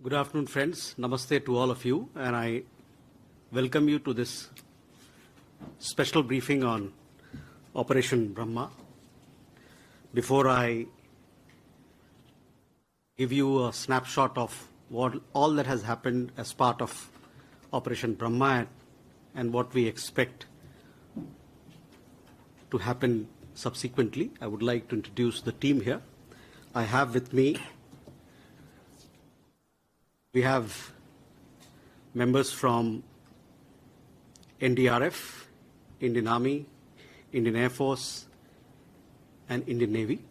Good afternoon, friends. Namaste to all of you, and I welcome you to this special briefing on Operation Brahma. Before I give you a snapshot of all that has happened as part of Operation Brahma and what we expect to happen subsequently, I would like to introduce the team here. I have with me, we have members from NDRF, Indian Army, Indian Air Force, and Indian Navy.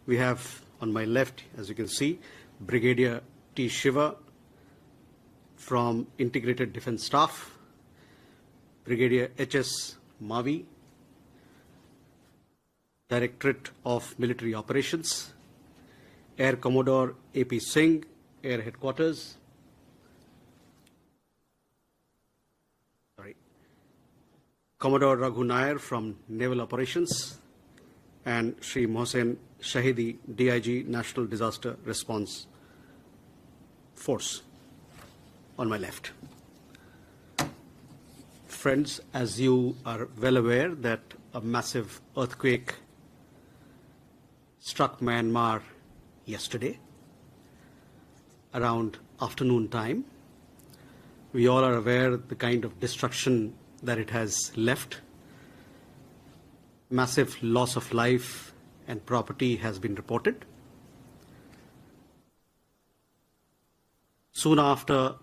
We have on my left, as you can see, Brigadier T. Shiva from Integrated Defence Staff, Brigadier H.S. Mavi, Directorate of Military Operations, Air Commodore A.P. Singh, Air Headquarters, Commodore Raghu Nair from Naval Operations, and Shri Mohsen Shahidi, DIG, National Disaster Response Force, on my left. Friends, as you are well aware that a massive earthquake struck Myanmar yesterday around afternoon time. We all are aware of the kind of destruction that it has left. Massive loss of life and property has been reported. Soon after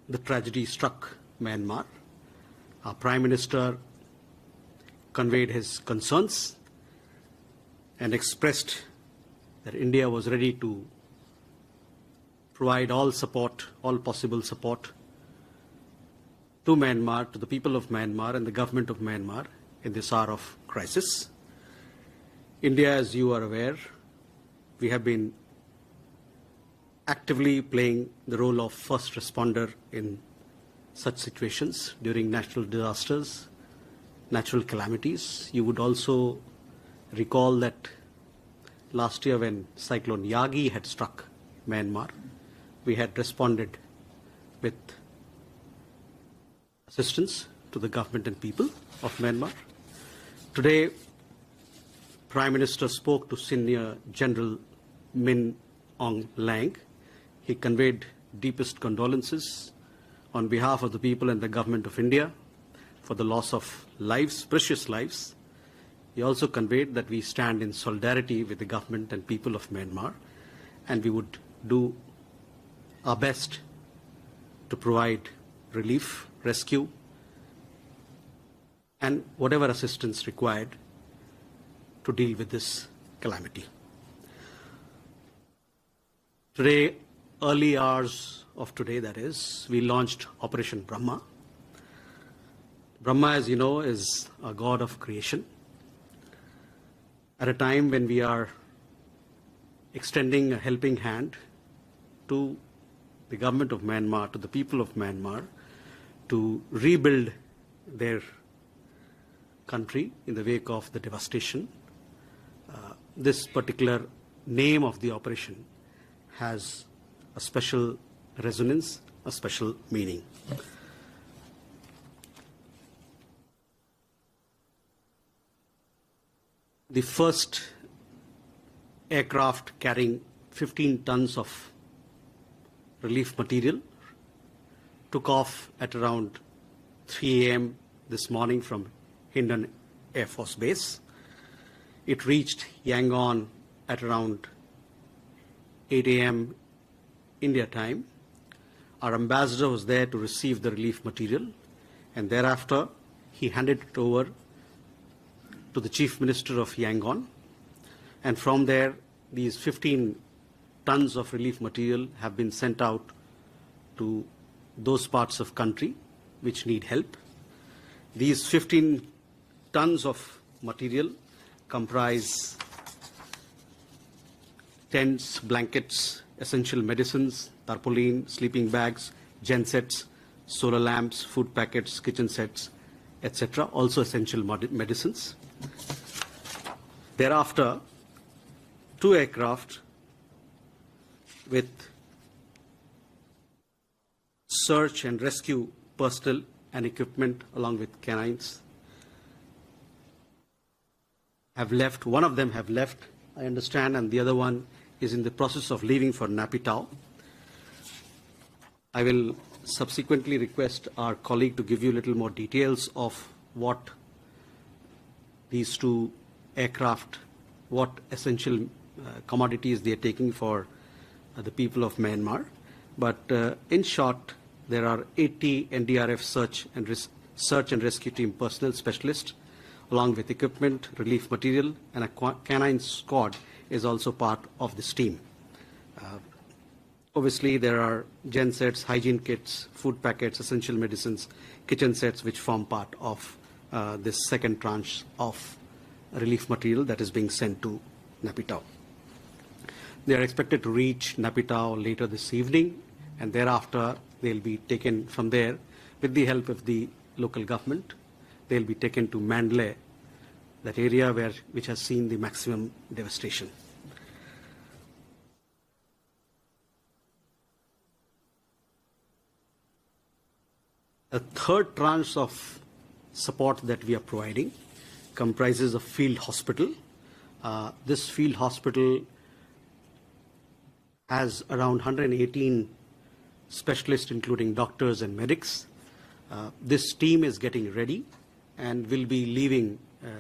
the tragedy struck Myanmar, our Prime Minister conveyed his concerns and expressed that India was ready to provide all support, all possible support to Myanmar, to the people of Myanmar and the government of Myanmar in this hour of crisis. India, as you are aware, we have been actively playing the role of first responder in such situations during natural disasters, natural calamities. You would also recall that last year when Cyclone Yagi had struck Myanmar, we had responded with assistance to the government and people of Myanmar. Today, Prime Minister spoke to Senior General Min Aung Hlaing. He conveyed deepest condolences on behalf of the people and the government of India for the loss of lives, precious lives. He also conveyed that we stand in solidarity with the government and people of Myanmar, and we would do our best to provide relief, rescue, and whatever assistance required to deal with this calamity. Today, early hours of today, that is, we launched Operation Brahma. Brahma, as you know, is a god of creation. At a time when we are extending a helping hand to the government of Myanmar, to the people of Myanmar, to rebuild their country in the wake of the devastation. This particular name of the operation has a special resonance, a special meaning. The first aircraft carrying 15 tons of relief material took off at around 3 a.m. this morning from Hindon Air Force Base. It reached Yangon at around 8 a.m. India time. Our ambassador was there to receive the relief material, and thereafter he handed it over to the Chief Minister of Yangon, and from there these 15 tons of relief material have been sent out to those parts of country which need help. These 15 tons of material comprise tents, blankets, essential medicines, tarpaulin, sleeping bags, gensets, solar lamps, food packets, kitchen sets, etc., also essential medicines. Thereafter, 2 aircraft with search and rescue personnel and equipment along with canines have left. One of them have left, I understand, and the other one is in the process of leaving for Napitao. I will subsequently request our colleague to give you a little more details of what these two aircraft, what essential commodities they are taking for the people of Myanmar. But in short, there are 80 NDRF search and rescue team personnel specialists, along with equipment, relief material, and a canine squad is also part of this team. Obviously, there are gen sets, hygiene kits, food packets, essential medicines, kitchen sets, which form part of this second tranche of relief material that is being sent to Napitao. They are expected to reach Napitao later this evening, and thereafter they'll be taken from there with the help of the local government. They'll be taken to Mandalay, that area which has seen the maximum devastation. A third tranche of support that we are providing comprises a field hospital. This field hospital has around 118 specialists, including doctors and medics. This team is getting ready and will be leaving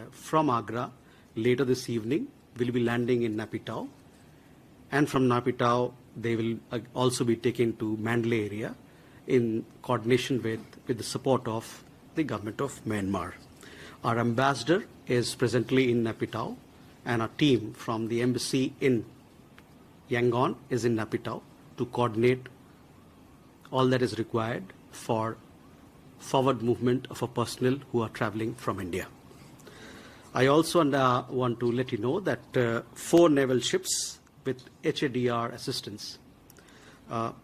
from Agra later this evening. Will be landing in Napitao, and from Napitao they will also be taken to Mandalay area in coordination with the support of the government of Myanmar. Our ambassador is presently in Napitao, and our team from the embassy in Yangon is in Napitao to coordinate all that is required for forward movement of a personnel who are traveling from India. I also want to let you know that 4 naval ships with HADR assistance will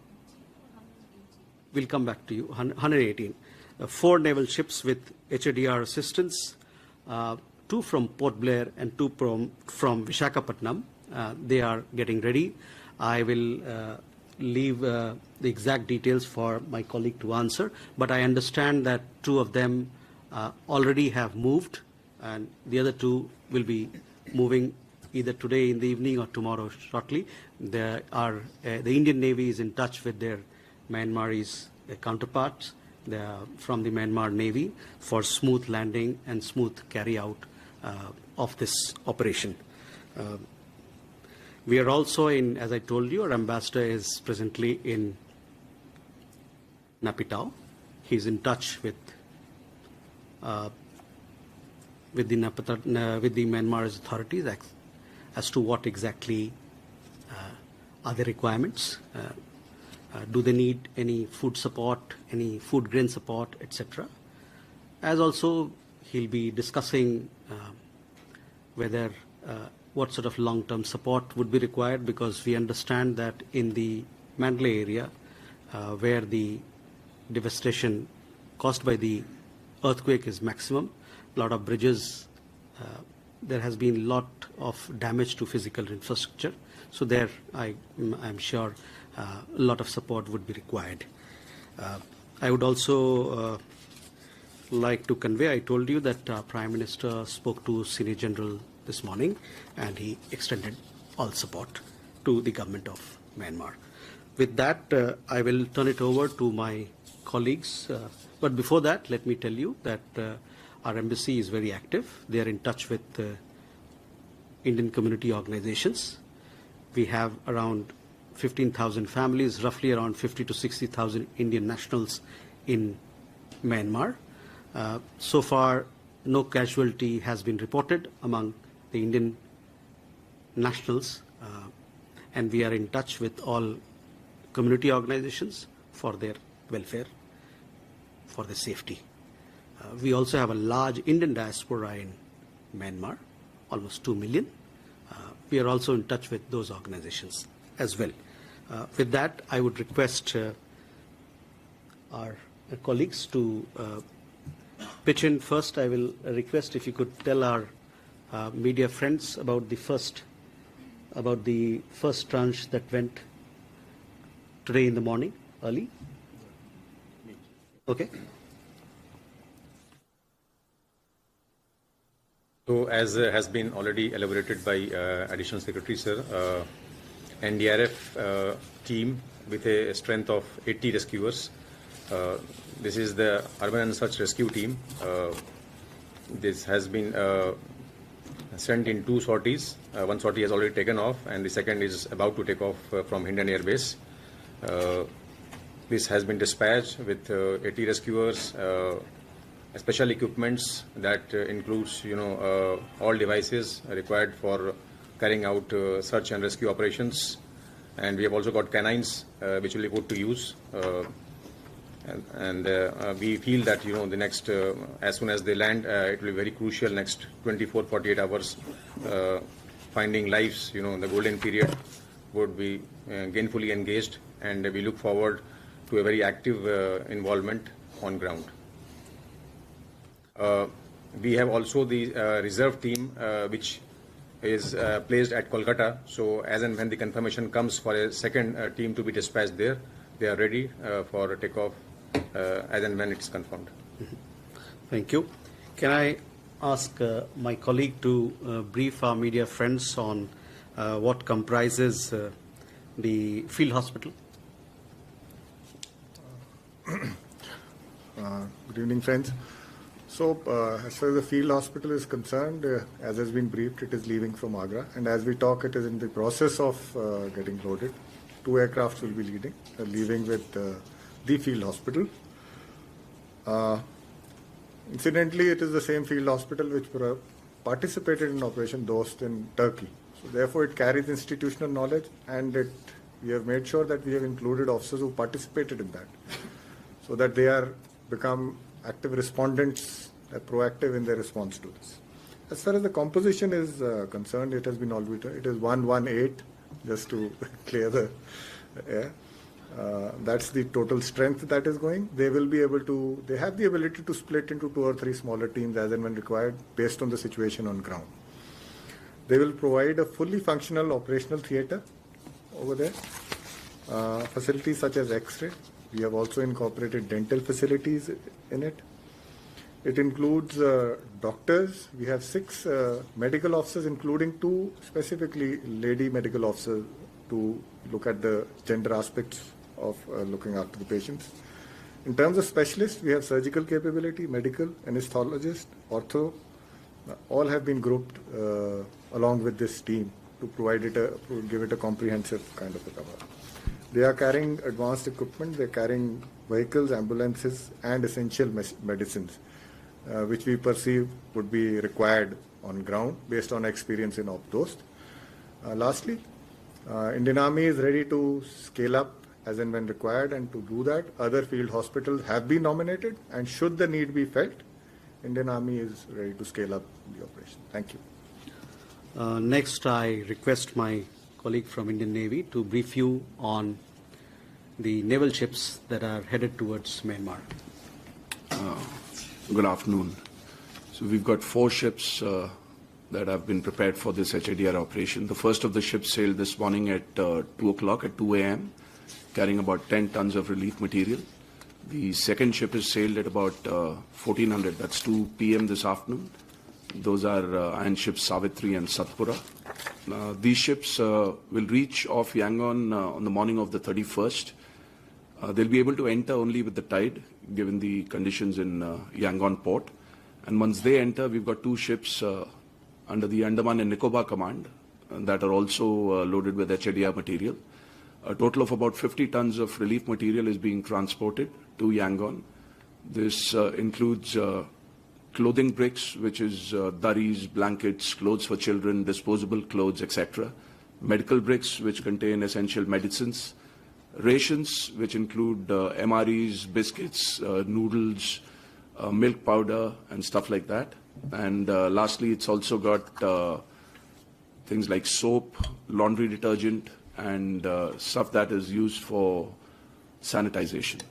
come back to you, 118. 4 naval ships with HADR assistance, 2 from Port Blair and 2 from Vishakhapatnam. They are getting ready. I will leave the exact details for my colleague to answer, but I understand that 2 of them already have moved, and the other 2 will be moving either today in the evening or tomorrow shortly. The Indian Navy is in touch with their Myanmarese counterparts from the Myanmar Navy for smooth landing and smooth carry out of this operation. We are also in, as I told you, our ambassador is presently in Napitao. He's in touch with the Myanmar's authorities as to what exactly are the requirements. Do they need any food support, any food grain support, etc. As also, he'll be discussing whether what sort of long-term support would be required, because we understand that in the Mandalay area, where the devastation caused by the earthquake is maximum, a lot of bridges, there has been a lot of damage to physical infrastructure. So there, I'm sure a lot of support would be required. I would also like to convey, I told you that Prime Minister spoke to Senior General this morning, and he extended all support to the government of Myanmar. With that, I will turn it over to my colleagues. But before that, let me tell you that our embassy is very active. They are in touch with Indian community organizations. We have around 15,000 families, roughly around 50 to 60,000 Indian nationals in Myanmar. So far, no casualty has been reported among the Indian nationals, and we are in touch with all community organizations for their welfare, for their safety. We also have a large Indian diaspora in Myanmar, almost 2 million. We are also in touch with those organizations as well. With that, I would request our colleagues to pitch in. First, I will request if you could tell our media friends about the first tranche that went today in the morning, early. Okay. So, as has been already elaborated by Additional Secretary Sir, NDRF team with a strength of 80 rescuers. This is the Urban and Search Rescue Team. This has been sent in 2 sorties. One sortie has already taken off, and the second is about to take off from Hindon Air Base. This has been dispatched with 80 rescuers, special equipments that includes, all devices required for carrying out search and rescue operations. And we have also got canines which will be put to use. And we feel that, the next, as soon as they land, it will be very crucial next 24-48 hours. Finding lives, the golden period would be gainfully engaged, and we look forward to a very active involvement on ground. We have also the reserve team which is placed at Kolkata. So as and when the confirmation comes for a second team to be dispatched there, they are ready for takeoff as and when it's confirmed. Thank you. Can I ask my colleague to brief our media friends on what comprises the field hospital? Good evening, friends. So, as far as the field hospital is concerned, as has been briefed, it is leaving from Agra, and as we talk, it is in the process of getting loaded. 2 aircrafts will be leaving with the field hospital. Incidentally, it is the same field hospital which participated in Operation Dost in Turkey. So, therefore, it carries institutional knowledge, and we have made sure that we have included officers who participated in that, so that they become active respondents, proactive in their response to this. As far as the composition is concerned, it has been already, it is 118, just to clear the air. That's the total strength that is going. They will be able to, they have the ability to split into 2 or 3 smaller teams as and when required based on the situation on ground. They will provide a fully functional operational theatre over there, facilities such as X-ray. We have also incorporated dental facilities in it. It includes doctors. We have 6 medical officers, including 2 specifically lady medical officers to look at the gender aspects of looking after the patients. In terms of specialists, we have surgical capability, medical, anesthesiologist, ortho. All have been grouped along with this team to provide it give it a comprehensive kind of a cover. They are carrying advanced equipment. They're carrying vehicles, ambulances, and essential medicines, which we perceive would be required on ground based on experience in Dost. Lastly, Indian Army is ready to scale up as and when required, and to do that, other field hospitals have been nominated, and should the need be felt, Indian Army is ready to scale up the operation. Thank you. Next, I request my colleague from Indian Navy to brief you on the naval ships that are headed towards Myanmar. Good afternoon. So we've got 4 ships that have been prepared for this HADR operation. The first of the ships sailed this morning at 2 o'clock, at 2 a.m., carrying about 10 tons of relief material. The second ship is sailed at about 1400, that's 2 p.m. this afternoon. Those are iron ships Savitri and Satpura. These ships will reach off Yangon on the morning of the 31st. They'll be able to enter only with the tide, given the conditions in Yangon port. And once they enter, we've got 2 ships under the Andaman and Nicobar Command that are also loaded with HADR material. A total of about 50 tons of relief material is being transported to Yangon. This includes clothing bricks, which is durries, blankets, clothes for children, disposable clothes, etc. Medical bricks, which contain essential medicines. Rations, which include MREs, biscuits, noodles, milk powder, and stuff like that. And lastly, it's also got things like soap, laundry detergent, and stuff that is used for sanitization.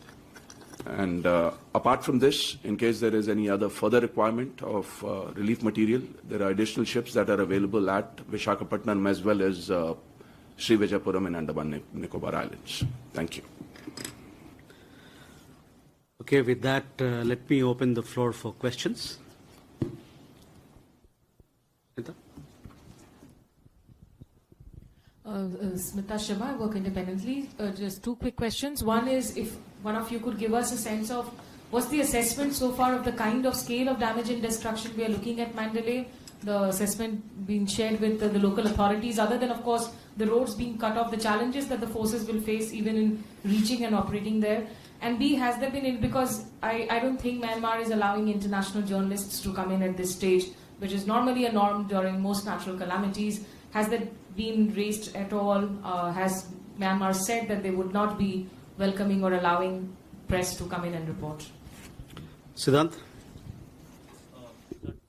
And apart from this, in case there is any other further requirement of relief material, there are additional ships that are available at Visakhapatnam as well as Srivijayapuram and Andaman Nicobar Islands. Thank you. Okay, with that, let me open the floor for questions. Smita Sharma, I work independently. Just two quick questions. One is if one of you could give us a sense of what's the assessment so far of the kind of scale of damage and destruction we are looking at Mandalay, the assessment being shared with the local authorities, other than, of course, the roads being cut off, the challenges that the forces will face even in reaching and operating there. And B, has there been, because I don't think Myanmar is allowing international journalists to come in at this stage, which is normally a norm during most natural calamities. Has that been raised at all? Has Myanmar said that they would not be welcoming or allowing press to come in and report? Siddhant?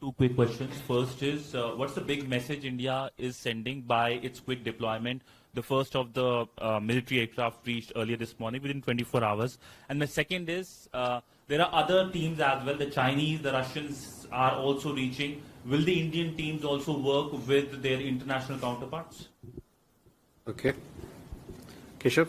Two quick questions. First is, what's the big message India is sending by its quick deployment? The first of the military aircraft reached earlier this morning within 24 hours. And the second is, there are other teams as well. The Chinese, the Russians are also reaching. Will the Indian teams also work with their international counterparts? Okay. Keshav?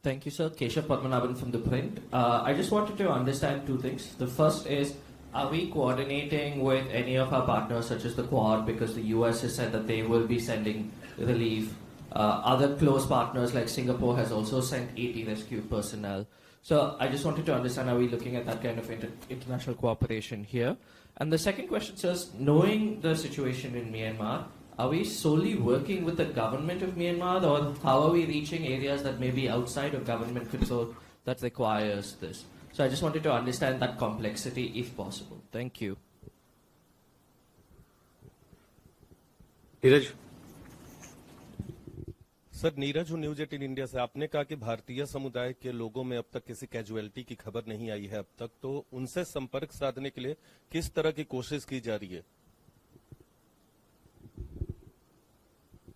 Thank you, sir. Keshav Padmanabhan from The Print. I just wanted to understand two things. The first is, are we coordinating with any of our partners, such as the Quad, because the US has said that they will be sending relief? Other close partners like Singapore has also sent 80 rescue personnel. So I just wanted to understand, are we looking at that kind of international cooperation here? And the second question says, knowing the situation in Myanmar, are we solely working with the government of Myanmar, or how are we reaching areas that may be outside of government control that requires this? So I just wanted to understand that complexity if possible. Thank you. Neeraj? Sir, Neeraj हूं, news 18 India से। आपने कहा कि भारतीय समुदाय के लोगों में अब तक किसी कैजुअलिटी की खबर नहीं आई है अब तक, तो उनसे संपर्क साधने के लिए किस तरह की कोशिश की जा रही है?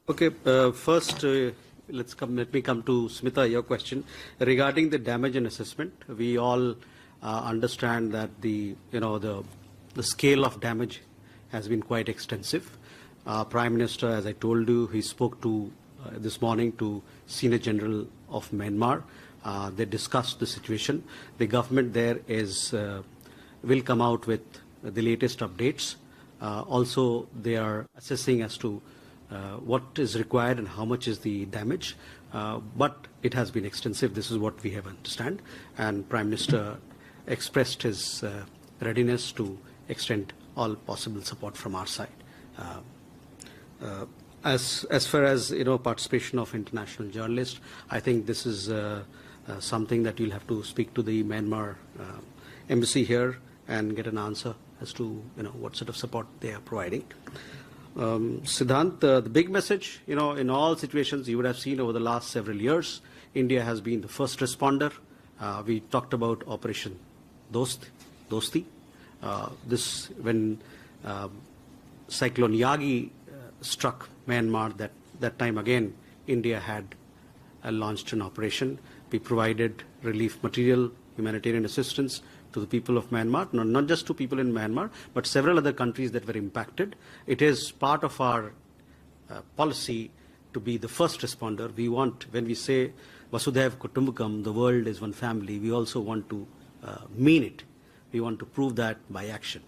Okay, first, let me come to Smita, your question. Regarding the damage and assessment, we all understand that the scale of damage has been quite extensive. Prime Minister, as I told you, he spoke to this morning to Senior General of Myanmar. They discussed the situation. The government there will come out with the latest updates. Also, they are assessing as to what is required and how much is the damage. But it has been extensive. This is what we have understand. And Prime Minister expressed his readiness to extend all possible support from our side. As far as participation of international journalists, I think this is something that you'll have to speak to the Myanmar embassy here and get an answer as to what sort of support they are providing. Siddhant, the big message, in all situations you would have seen over the last several years, India has been the first responder. We talked about Operation Dosti. When Cyclone Yagi struck Myanmar, that time again India had launched an operation. We provided relief material, humanitarian assistance to the people of Myanmar, not just to people in Myanmar, but several other countries that were impacted. It is part of our policy to be the first responder. We want, when we say Vasudhaiv Kutumbakam, the world is one family, we also want to mean it. We want to prove that by action.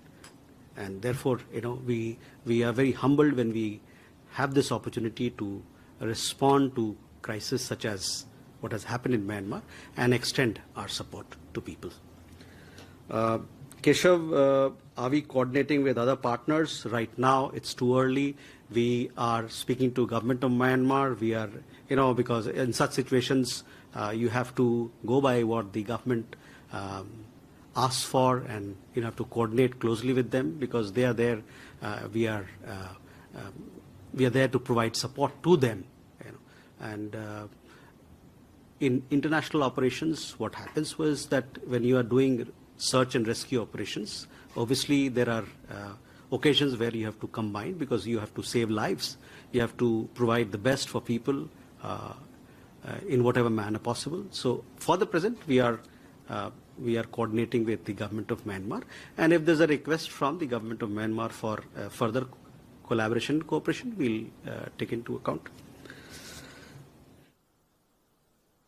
And therefore, we are very humbled when we have this opportunity to respond to crises such as what has happened in Myanmar and extend our support to people. Keshav, are we coordinating with other partners? Right now, it's too early. We are speaking to government of Myanmar. We are, because in such situations, you have to go by what the government asks for, and you have to coordinate closely with them because they are there. We are there to provide support to them. And in international operations, what happens was that when you are doing search and rescue operations, obviously there are occasions where you have to combine because you have to save lives. You have to provide the best for people in whatever manner possible. So for the present, we are coordinating with the government of Myanmar, and if there's a request from the government of Myanmar for further collaboration, cooperation, we'll take into account.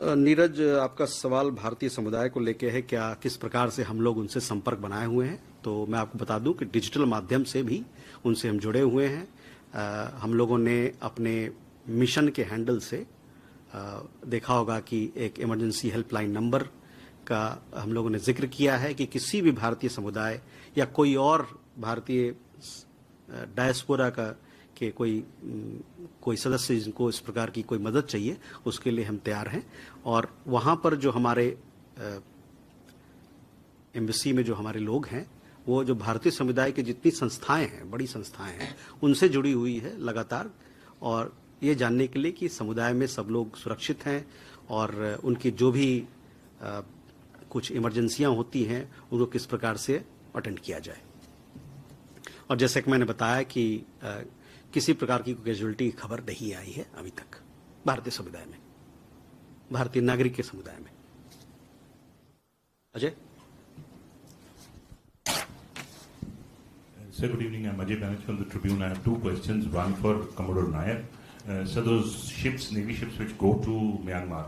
Neeraj, आपका सवाल भारतीय समुदाय को लेके है, क्या किस प्रकार से हम लोग उनसे संपर्क बनाए हुए हैं। तो मैं आपको बता दूं कि डिजिटल माध्यम से भी उनसे हम जुड़े हुए हैं। हम लोगों ने अपने मिशन के हैंडल से देखा होगा कि एक इमरजेंसी हेल्पलाइन नंबर का हम लोगों ने जिक्र किया है कि किसी भी भारतीय समुदाय या कोई और भारतीय डायस्पोरा का के कोई सदस्य जिनको इस प्रकार की कोई मदद चाहिए, उसके लिए हम तैयार हैं। और वहाँ पर जो हमारे एम्बेसी में जो हमारे लोग हैं, वो जो भारतीय समुदाय की जितनी संस्थाएं हैं, बड़ी संस्थाएं हैं, उनसे जुड़ी हुई है लगातार, और ये जानने के लिए कि समुदाय में सब लोग सुरक्षित हैं और उनकी जो भी कुछ इमरजेंसियां होती हैं उनको किस प्रकार से अटेंड किया जाए। और जैसे कि मैंने बताया कि किसी प्रकार की कैजुअलिटी की खबर नहीं आई है अभी तक भारतीय समुदाय में, भारतीय नागरिक के समुदाय में। Ajay. Sir, good evening. I'm Ajay Banerjee from the Tribune. I have two questions. One for Commodore Nair. So those ships, Navy ships which go to Myanmar,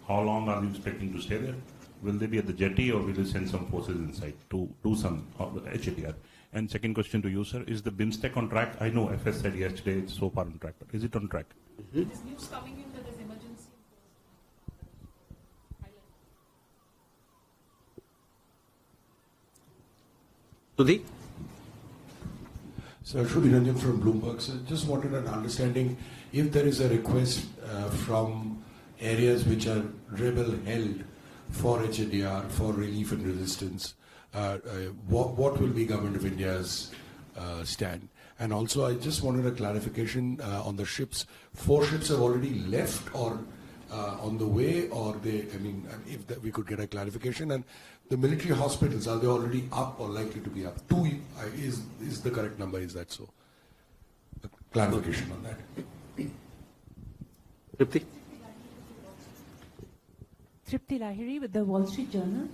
how long are you expecting to stay there? Will they be at the jetty or will you send some forces inside to do some of the HADR? And second question to you, sir, is the BIMSTEC on track? I know FS said yesterday it's so far on track, but is it on track? There's news coming in that there's emergency. Sudhi? Sir, Shruti Ranjan from Bloomberg. Sir, just wanted an understanding if there is a request from areas which are rebel-held for HADR, for relief and resistance, what will be Government of India's stand? And also, I just wanted a clarification on the ships. 4 ships have already left or on the way, or they, I mean, if we could get a clarification. And the military hospitals, are they already up or likely to be up? 2 is the correct number, is that so? A clarification on that. Tripti? Tripti Lahiri with the Wall Street Journal.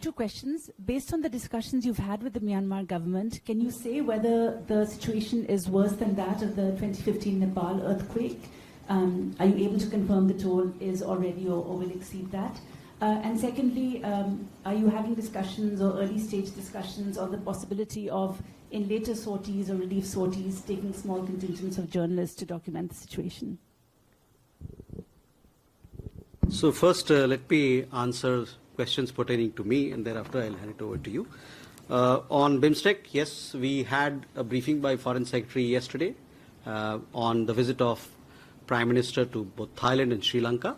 2 questions. Based on the discussions you've had with the Myanmar government, can you say whether the situation is worse than that of the 2015 Nepal earthquake? Are you able to confirm the toll is already or will exceed that? And secondly, are you having discussions or early stage discussions on the possibility of, in later sorties or relief sorties, taking small contingents of journalists to document the situation? So first, let me answer questions pertaining to me, and thereafter I'll hand it over to you. On BIMSTEC, yes, we had a briefing by Foreign Secretary yesterday on the visit of Prime Minister to both Thailand and Sri Lanka.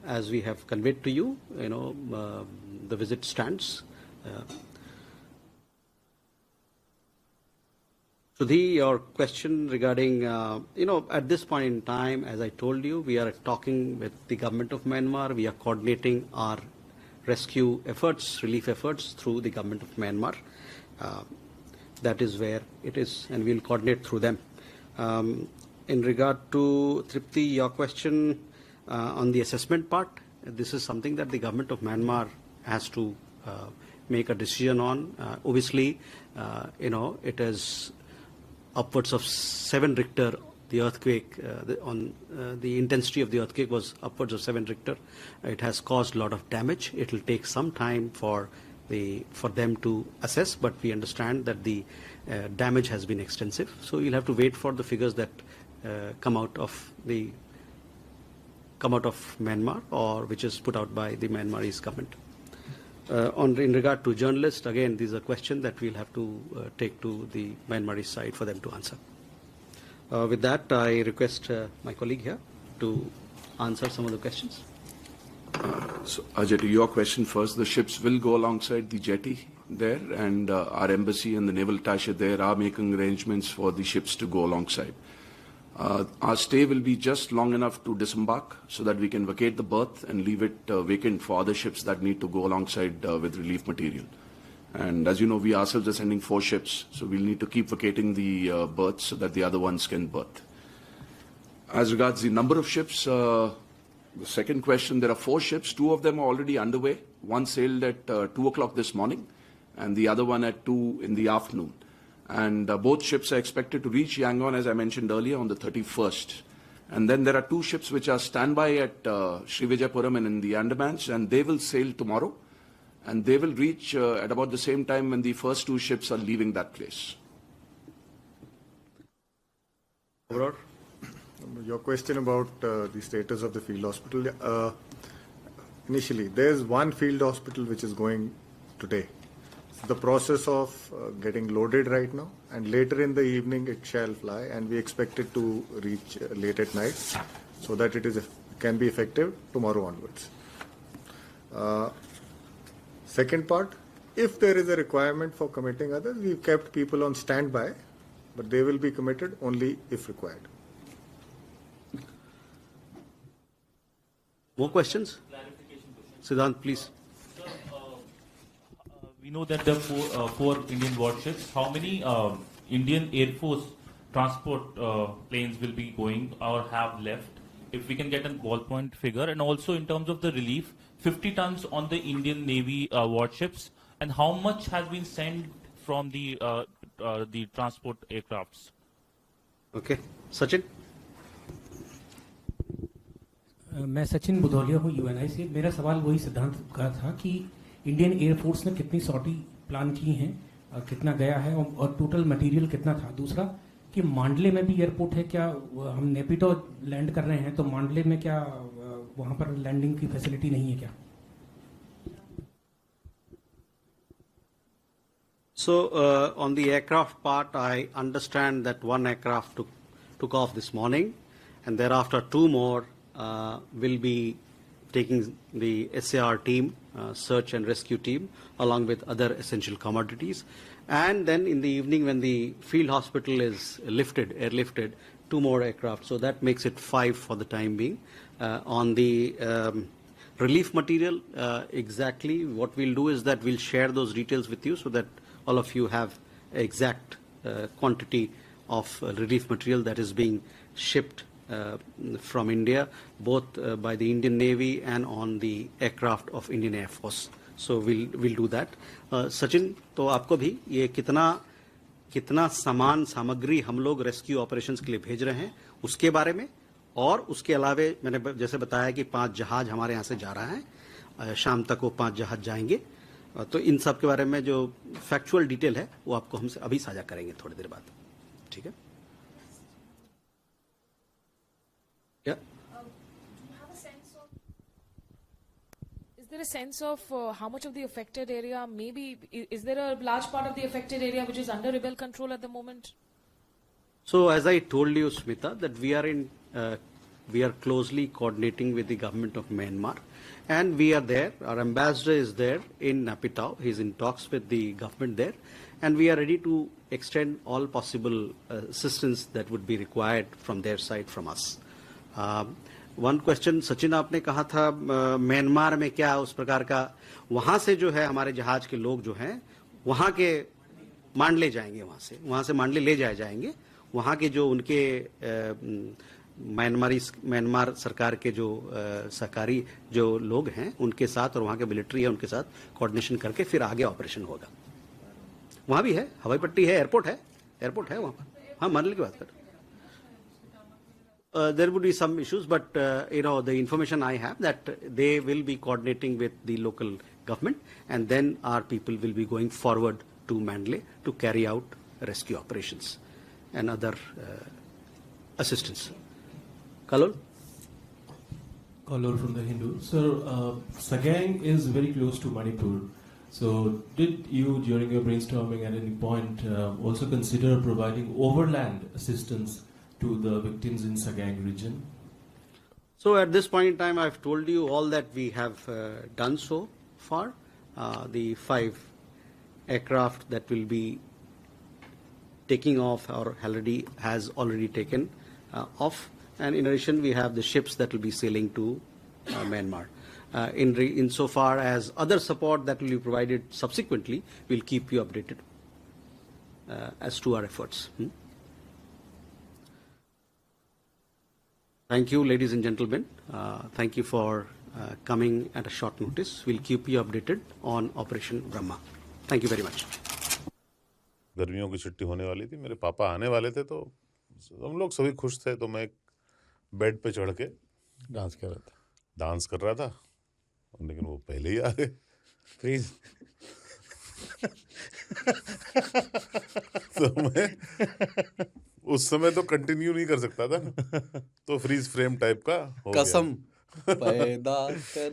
As we have conveyed to you, the visit stands. Sudhi, your question regarding, at this point in time, as I told you, we are talking with the government of Myanmar. We are coordinating our rescue efforts, relief efforts through the government of Myanmar. That is where it is, and we'll coordinate through them. In regard to Tripti, your question on the assessment part, this is something that the government of Myanmar has to make a decision on. Obviously, it is upwards of 7 Richter. The earthquake, the intensity of the earthquake was upwards of 7 Richter. It has caused a lot of damage. It will take some time for them to assess, but we understand that the damage has been extensive. So you'll have to wait for the figures that come out of Myanmar, or which is put out by the Myanmarese government. In regard to journalists, again, these are questions that we'll have to take to the Myanmarese side for them to answer. With that, I request my colleague here to answer some of the questions. So, Ajay, to your question first, the ships will go alongside the jetty there, and our embassy and the naval attaché there are making arrangements for the ships to go alongside. Our stay will be just long enough to disembark so that we can vacate the berth and leave it vacant for other ships that need to go alongside with relief material. And as you know, we ourselves are sending 4 ships, so we'll need to keep vacating the berths so that the other ones can berth. As regards the number of ships, the second question, there are 4 ships. 2 of them are already underway. One sailed at 2 o'clock this morning and the other one at 2 in the afternoon. And both ships are expected to reach Yangon, as I mentioned earlier, on the 31st. And then there are 2 ships which are standby at Srivijayapuram and in the Andamans, and they will sail tomorrow. And they will reach at about the same time when the first 2 ships are leaving that place. Your question about the status of the field hospital. Initially, there's one field hospital which is going today. It's the process of getting loaded right now, and later in the evening it shall fly, and we expect it to reach late at night so that it can be effective tomorrow onwards. Second part, if there is a requirement for committing others, we've kept people on standby, but they will be committed only if required. More questions? Siddhant, please. Sir, we know that there are four Indian warships. How many Indian Air Force transport planes will be going or have left? If we can get a ballpoint figure. And also in terms of the relief, 50 tons on the Indian Navy warships, and how much has been sent from the transport aircrafts? Okay. Sachin? मैं सचिन बुधौलिया हूँ Uni से. मेरा सवाल वही सिद्धांत का था कि इंडियन एयरफोर्स ने कितनी सॉर्टी प्लान की हैं, कितना गया है और टोटल मटेरियल कितना था. दूसरा कि मांडले में भी एयरपोर्ट है क्या? हम नेपिडो लैंड कर रहे हैं तो मांडले में क्या वहाँ पर लैंडिंग की फैसिलिटी नहीं है क्या? So on the aircraft part, I understand that one aircraft took off this morning, and thereafter 2 more will be taking the SAR team, search and rescue team, along with other essential commodities. And then in the evening, when the field hospital is airlifted, 2 more aircraft. So that makes it 5 for the time being. On the relief material, exactly what we'll do is that we'll share those details with you so that all of you have exact quantity of relief material that is being shipped from India, both by the Indian Navy and on the aircraft of Indian Air Force. So we'll do that. Sachin, तो आपको भी ये कितना सामान सामग्री हम लोग rescue operations के लिए भेज रहे हैं उसके बारे में, और उसके अलावे मैंने जैसे बताया कि 5 जहाज हमारे यहाँ से जा रहा है, शाम तक वो 5 जहाज जाएंगे. तो इन सब के बारे में जो फैक्चुअल डिटेल है वो आपको हमसे अभी साझा करेंगे थोड़ी देर बाद. ठीक है? Is there a sense of how much of the affected area, maybe, is there a large part of the affected area which is under rebel control at the moment? So as I told you, Smita, that we are closely coordinating with the government of Myanmar, and we are there. Our ambassador is there in Naypyidaw. He's in talks with the government there, and we are ready to extend all possible assistance that would be required from their side, from us. One question Sachin, आपने कहा था Myanmar में क्या उस प्रकार का, वहां से जो है हमारे जहाज के लोग जो हैं वहां के मांडले जाएंगे, वहां से मांडले ले जाए जाएंगे. वहां के जो उनके म्यांमार सरकार के जो सहकारी जो लोग हैं उनके साथ और वहां के मिलिट्री है उनके साथ कोऑर्डिनेशन करके फिर आगे ऑपरेशन होगा. वहां भी है, हवाई पट्टी है, एयरपोर्ट है वहां पर. हाँ, मांडले की बात कर. There would be some issues, but the information I have that they will be coordinating with the local government, and then our people will be going forward to Mandalay to carry out rescue operations and other assistance. Kalol? Kalol from the Hindu. Sir, Sagaing is very close to Manipur. So did you, during your brainstorming at any point, also consider providing overland assistance to the victims in Sagaing region? So at this point in time, I've told you all that we have done so far. The 5 aircraft that will be taking off or has already taken off. And in addition, we have the ships that will be sailing to Myanmar. Insofar as other support that will be provided subsequently, we'll keep you updated as to our efforts. Thank you, ladies and gentlemen. Thank you for coming at a short notice. We'll keep you updated on Operation Brahma. Thank you very much. गर्मियों की छुट्टी होने वाली थी, मेरे पापा आने वाले थे, तो हम लोग सभी खुश थे. तो मैं बेड पे चढ़ के डांस कर रहा था, लेकिन वो पहले ही आ गए। फ्रीज। तो मैं उस समय तो कंटिन्यू नहीं कर सकता था ना, तो फ्रीज फ्रेम टाइप का हो गया। कसम पैदा कर